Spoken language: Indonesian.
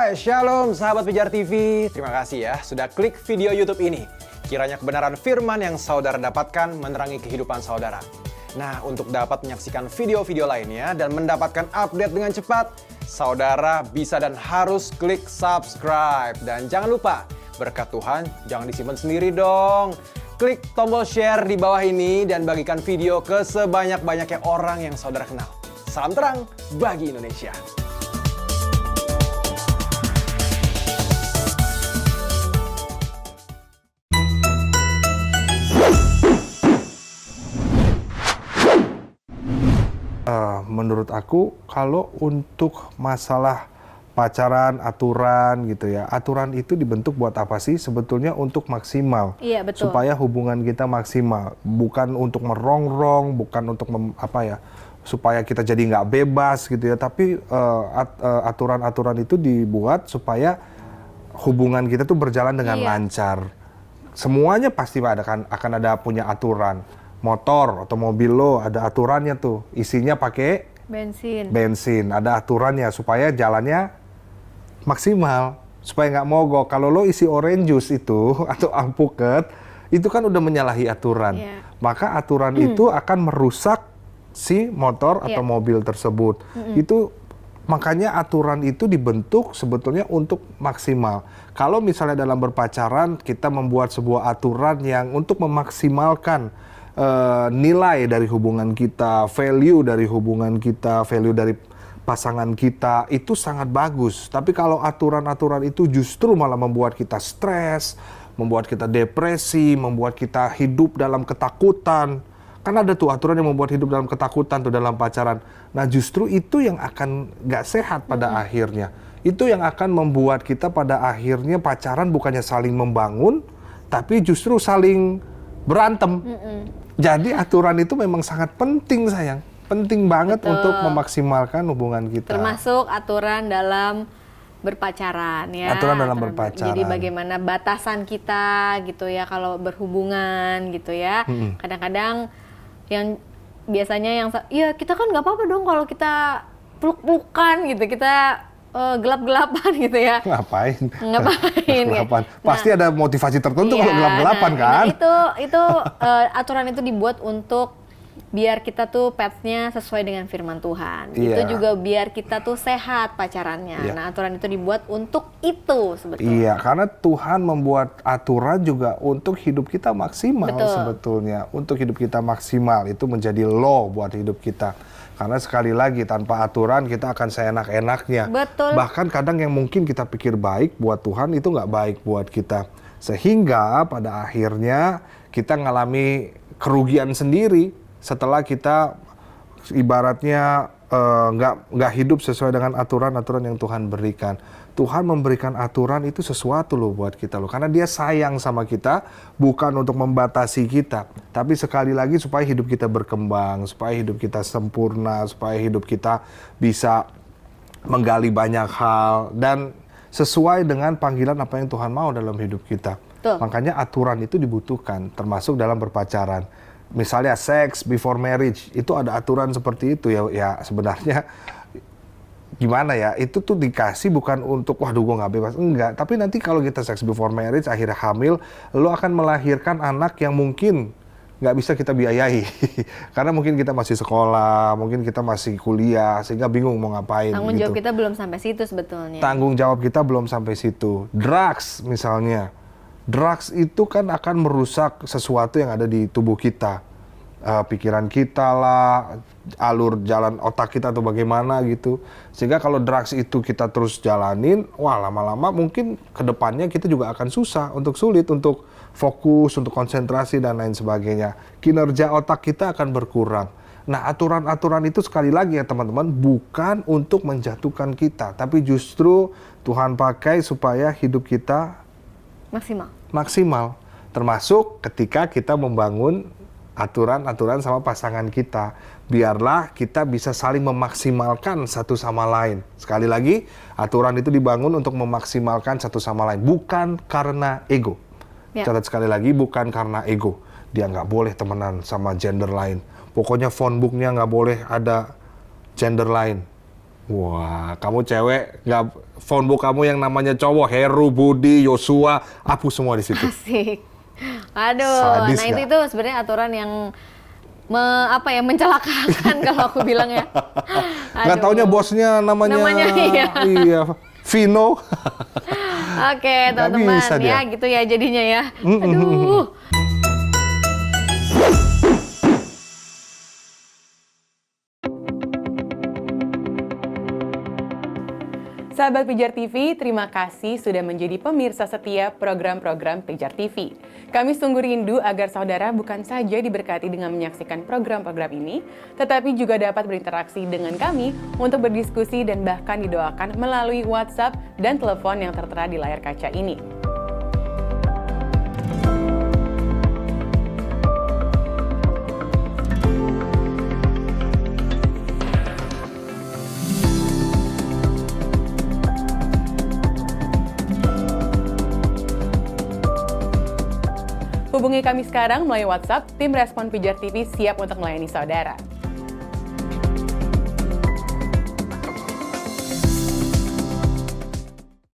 Hai, Shalom sahabat Pijar TV. Terima kasih ya sudah klik video YouTube ini. Kiranya kebenaran firman yang saudara dapatkan menerangi kehidupan saudara. Nah, untuk dapat menyaksikan video-video lainnya dan mendapatkan update dengan cepat, saudara bisa dan harus klik subscribe. Dan jangan lupa, berkat Tuhan jangan disimpan sendiri dong. Klik tombol share di bawah ini dan bagikan video ke sebanyak-banyaknya orang yang saudara kenal. Salam terang bagi Indonesia. Menurut aku kalau untuk masalah pacaran, aturan gitu ya, aturan itu dibentuk buat apa sih? Sebetulnya untuk maksimal. Iya, betul. Supaya hubungan kita maksimal, bukan untuk merongrong, bukan untuk supaya kita jadi nggak bebas gitu ya. Tapi aturan-aturan itu dibuat supaya hubungan kita tuh berjalan dengan lancar. Semuanya pasti akan ada punya aturan. Motor atau mobil lo ada aturannya tuh, isinya pakai bensin, ada aturannya supaya jalannya maksimal, supaya nggak mogok. Kalau lo isi orange juice itu atau alpukat, itu kan udah menyalahi aturan. Maka aturan itu akan merusak si motor atau mobil tersebut. Itu makanya aturan itu dibentuk sebetulnya untuk maksimal. Kalau misalnya dalam berpacaran kita membuat sebuah aturan yang untuk memaksimalkan nilai dari hubungan kita, value dari hubungan kita, value dari pasangan kita, itu sangat bagus. Tapi kalau aturan-aturan itu justru malah membuat kita stres, membuat kita depresi, membuat kita hidup dalam ketakutan. Kan ada tuh aturan yang membuat hidup dalam ketakutan tuh dalam pacaran. Nah justru itu yang akan gak sehat pada akhirnya. Itu yang akan membuat kita pada akhirnya pacaran bukannya saling membangun, tapi justru saling berantem. Jadi aturan itu memang sangat penting sayang. Penting banget untuk memaksimalkan hubungan kita. Termasuk aturan dalam berpacaran ya. Aturan dalam berpacaran. Jadi bagaimana batasan kita gitu ya kalau berhubungan gitu ya. Kadang-kadang yang biasanya ya kita kan nggak apa-apa dong kalau kita peluk-pelukan gitu. Kita gelap-gelapan gitu ya. Ngapain? Gelapan. Pasti ada motivasi tertentu kalau gelap-gelapan kan? Itu aturan itu dibuat untuk biar kita tuh path-nya sesuai dengan firman Tuhan. Itu juga biar kita tuh sehat pacarannya. Nah, aturan itu dibuat untuk itu sebetulnya. Iya, karena Tuhan membuat aturan juga untuk hidup kita maksimal sebetulnya. Untuk hidup kita maksimal itu menjadi law buat hidup kita. Karena sekali lagi tanpa aturan kita akan seenak-enaknya. Bahkan kadang yang mungkin kita pikir baik buat Tuhan itu nggak baik buat kita. Sehingga pada akhirnya kita ngalami kerugian sendiri setelah kita ibaratnya nggak hidup sesuai dengan aturan-aturan yang Tuhan berikan. Tuhan memberikan aturan itu sesuatu loh buat kita loh. Karena dia sayang sama kita, bukan untuk membatasi kita. Tapi sekali lagi supaya hidup kita berkembang, supaya hidup kita sempurna, supaya hidup kita bisa menggali banyak hal. Dan sesuai dengan panggilan apa yang Tuhan mau dalam hidup kita. Makanya aturan itu dibutuhkan, termasuk dalam berpacaran. Misalnya sex before marriage, itu ada aturan seperti itu ya sebenarnya. Gimana ya, itu tuh dikasih bukan untuk waduh gue nggak bebas, enggak, tapi nanti kalau kita sex before marriage akhirnya hamil, lo akan melahirkan anak yang mungkin nggak bisa kita biayai karena mungkin kita masih sekolah, mungkin kita masih kuliah sehingga bingung mau ngapain. Tanggung jawab kita belum sampai situ sebetulnya. Tanggung jawab kita belum sampai situ. Drugs misalnya, drugs itu kan akan merusak sesuatu yang ada di tubuh kita. Pikiran kita lah, alur jalan otak kita atau bagaimana gitu. Sehingga kalau drugs itu kita terus jalanin, wah lama-lama mungkin kedepannya kita juga akan sulit untuk fokus, untuk konsentrasi dan lain sebagainya. Kinerja otak kita akan berkurang. Nah aturan-aturan itu sekali lagi ya teman-teman, bukan untuk menjatuhkan kita, tapi justru Tuhan pakai supaya hidup kita maksimal. Termasuk ketika kita membangun aturan-aturan sama pasangan kita. Biarlah kita bisa saling memaksimalkan satu sama lain. Sekali lagi, aturan itu dibangun untuk memaksimalkan satu sama lain. Bukan karena ego. Catat sekali lagi, bukan karena ego. Dia nggak boleh temenan sama gender lain. Pokoknya phone book-nya nggak boleh ada gender lain. Wah, kamu cewek, nggak phonebook kamu yang namanya cowok, Heru, Budi, Yosua, hapus semua di situ. Asik. Aduh, Sadis nah nggak? itu sebenarnya aturan yang mencelakakan kalau aku bilang ya. Nggak Aduh. taunya bosnya namanya, iya. iya, Vino. Oke, Nggak teman-teman bisa ya, dia. gitu ya jadinya ya. Aduh. Sahabat Pijar TV, terima kasih sudah menjadi pemirsa setia program-program Pijar TV. Kami sungguh rindu agar saudara bukan saja diberkati dengan menyaksikan program-program ini, tetapi juga dapat berinteraksi dengan kami untuk berdiskusi dan bahkan didoakan melalui WhatsApp dan telepon yang tertera di layar kaca ini. Hubungi kami sekarang melalui WhatsApp, tim Respon Pijar TV siap untuk melayani saudara.